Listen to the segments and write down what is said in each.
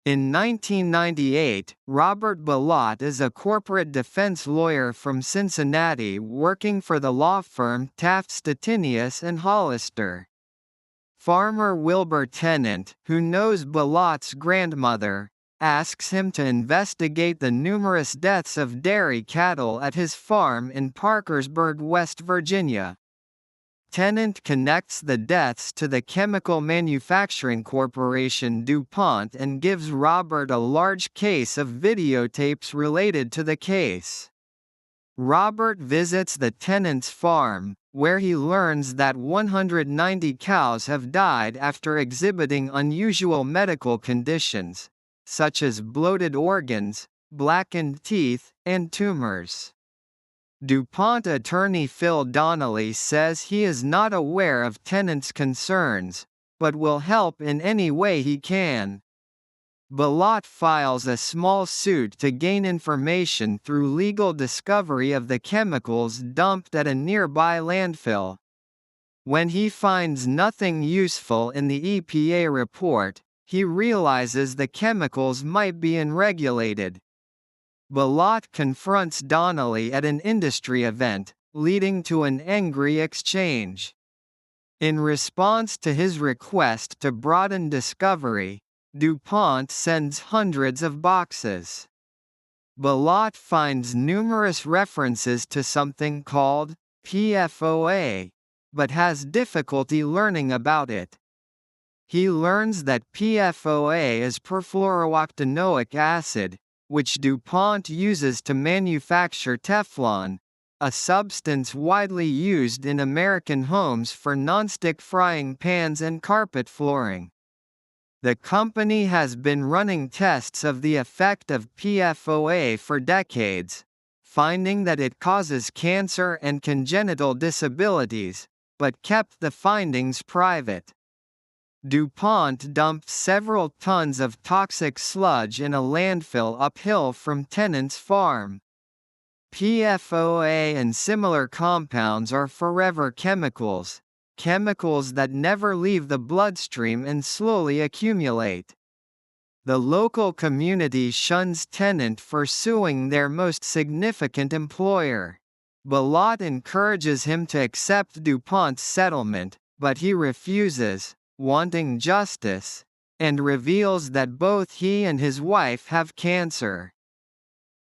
In 1998, Robert Bilott is a corporate defense lawyer from Cincinnati working for the law firm Taft Stettinius Hollister. Farmer Wilbur Tennant, who knows Bilott's grandmother, asks him to investigate the numerous deaths of dairy cattle at his farm in Parkersburg, West Virginia. Tennant connects the deaths to the chemical manufacturing corporation DuPont and gives Robert a large case of videotapes related to the case. Robert visits the Tennants' farm, where he learns that 190 cows have died after exhibiting unusual medical conditions, such as bloated organs, blackened teeth, and tumors. DuPont attorney Phil Donnelly says he is not aware of Tennant's concerns, but will help in any way he can. Bilott files a small suit to gain information through legal discovery of the chemicals dumped at a nearby landfill. When he finds nothing useful in the EPA report, he realizes the chemicals might be unregulated. Bilott confronts Donnelly at an industry event, leading to an angry exchange. In response to his request to broaden discovery, DuPont sends hundreds of boxes. Bilott finds numerous references to something called PFOA, but has difficulty learning about it. He learns that PFOA is perfluorooctanoic acid, which DuPont uses to manufacture Teflon, a substance widely used in American homes for nonstick frying pans and carpet flooring. The company has been running tests of the effect of PFOA for decades, finding that it causes cancer and congenital disabilities, but kept the findings private. DuPont dumped several tons of toxic sludge in a landfill uphill from Tennant's farm. PFOA and similar compounds are forever chemicals, chemicals that never leave the bloodstream and slowly accumulate. The local community shuns Tennant for suing their most significant employer. Bilott encourages him to accept DuPont's settlement, but he refuses, wanting justice, and reveals that both he and his wife have cancer.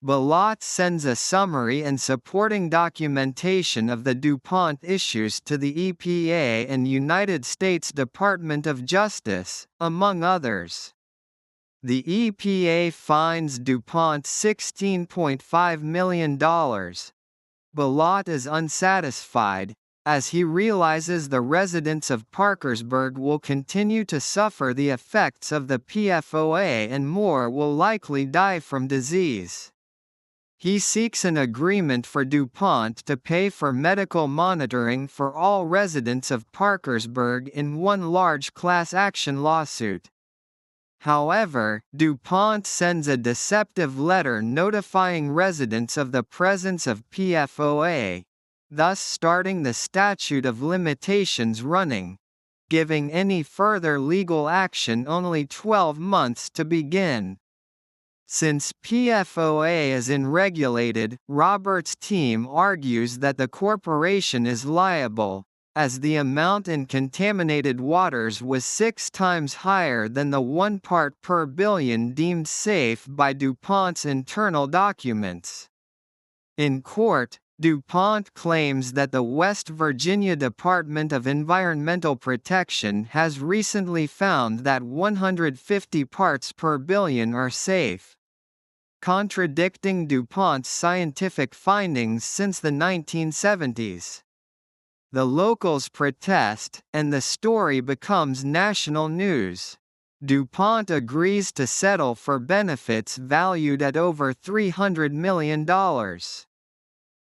Bilott sends a summary and supporting documentation of the DuPont issues to the EPA and United States Department of Justice, among others. The EPA fines DuPont $16.5 million. Bilott is unsatisfied, as he realizes the residents of Parkersburg will continue to suffer the effects of the PFOA and more will likely die from disease. He seeks an agreement for DuPont to pay for medical monitoring for all residents of Parkersburg in one large class action lawsuit. However, DuPont sends a deceptive letter notifying residents of the presence of PFOA, thus starting the statute of limitations running, giving any further legal action only 12 months to begin. Since PFOA is unregulated, Robert's team argues that the corporation is liable, as the amount in contaminated waters was 6 times higher than the 1 part per billion deemed safe by DuPont's internal documents. In court, DuPont claims that the West Virginia Department of Environmental Protection has recently found that 150 parts per billion are safe, contradicting DuPont's scientific findings since the 1970s. The locals protest, and the story becomes national news. DuPont agrees to settle for benefits valued at over $300 million.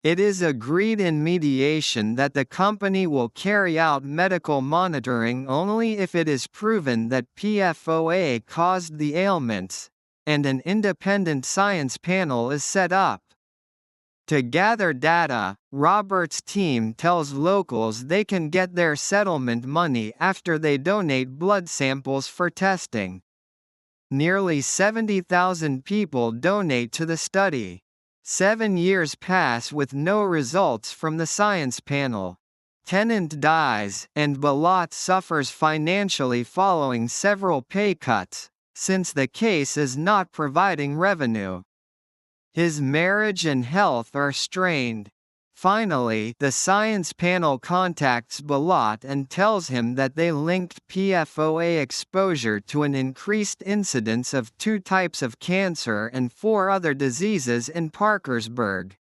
It is agreed in mediation that the company will carry out medical monitoring only if it is proven that PFOA caused the ailments, and an independent science panel is set up. To gather data, Robert's team tells locals they can get their settlement money after they donate blood samples for testing. Nearly 70,000 people donate to the study. 7 years pass with no results from the science panel. Tennant dies, and Bilott suffers financially following several pay cuts, since the case is not providing revenue. His marriage and health are strained. Finally, the science panel contacts Bilott and tells him that they linked PFOA exposure to an increased incidence of 2 types of cancer and 4 other diseases in Parkersburg.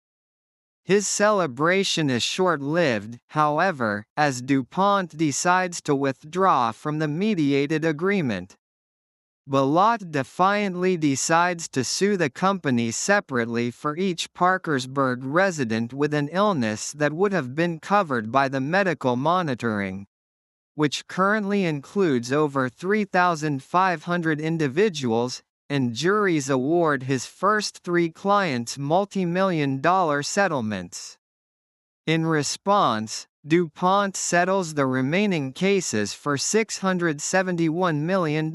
His celebration is short-lived, however, as DuPont decides to withdraw from the mediated agreement. Bilott defiantly decides to sue the company separately for each Parkersburg resident with an illness that would have been covered by the medical monitoring, which currently includes over 3,500 individuals, and juries award his first 3 clients multi-million-dollar settlements. In response, DuPont settles the remaining cases for $671 million.